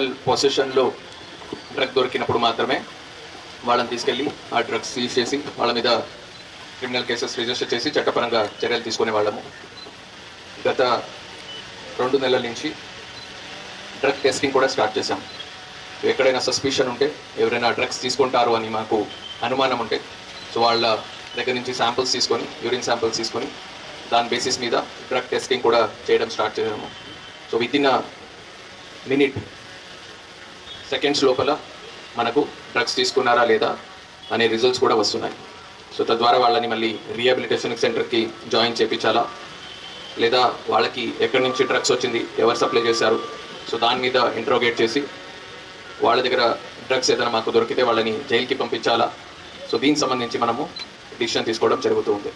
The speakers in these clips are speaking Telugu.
క్రిమినల్ పొసెషన్లో డ్రగ్ దొరికినప్పుడు మాత్రమే వాళ్ళని తీసుకెళ్ళి ఆ డ్రగ్స్ సీజ్ చేసి వాళ్ళ మీద క్రిమినల్ కేసెస్ రిజిస్టర్ చేసి చట్టపరంగా చర్యలు తీసుకునే వాళ్ళము. గత 2 నెలల నుంచి డ్రగ్ టెస్టింగ్ కూడా స్టార్ట్ చేశాం. ఎక్కడైనా సస్పిషన్ ఉంటే, ఎవరైనా డ్రగ్స్ తీసుకుంటారు అని మాకు అనుమానం ఉంటే, సో వాళ్ళ దగ్గర నుంచి శాంపిల్స్ తీసుకొని, యూరిన్ శాంపిల్స్ తీసుకొని దాని బేసిస్ మీద డ్రగ్ టెస్టింగ్ కూడా చేయడం స్టార్ట్ చేసాము. సో వితిన్ మినిట్ సెకండ్స్ లోపల మనకు డ్రగ్స్ తీసుకున్నారా లేదా అనే రిజల్ట్స్ కూడా వస్తున్నాయి. సో తద్వారా వాళ్ళని మళ్ళీ రీహాబిలిటేషన్ సెంటర్కి జాయిన్ చేయించాలా, లేదా వాళ్ళకి ఎక్కడి నుంచి డ్రగ్స్ వచ్చింది, ఎవరు సప్లై చేశారు, సో దాని మీద ఇంట్రోగేట్ చేసి వాళ్ళ దగ్గర డ్రగ్స్ ఏదైనా మాకు దొరికితే వాళ్ళని జైలుకి పంపించాలా, సో దీనికి సంబంధించి మనము డిసిషన్ తీసుకోవడం జరుగుతూ ఉంది.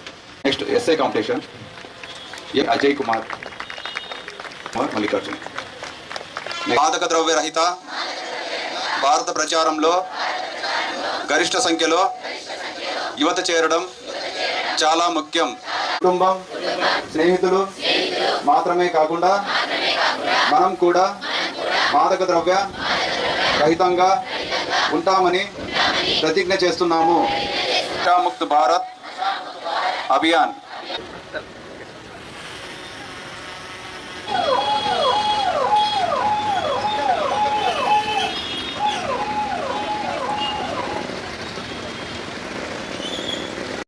Next SI competition Ajay Kumar Mallikarjun. మాదక ద్రవ్య రహిత భారత ప్రచారంలో గరిష్ట సంఖ్యలో యువత చేరడం చాలా ముఖ్యం. కుటుంబం, స్నేహితులు మాత్రమే కాకుండా మనం కూడా మాదక ద్రవ్య రహితంగా ఉంటామని ప్రతిజ్ఞ చేస్తున్నాము. నషాముక్త భారత్ అభియాన్.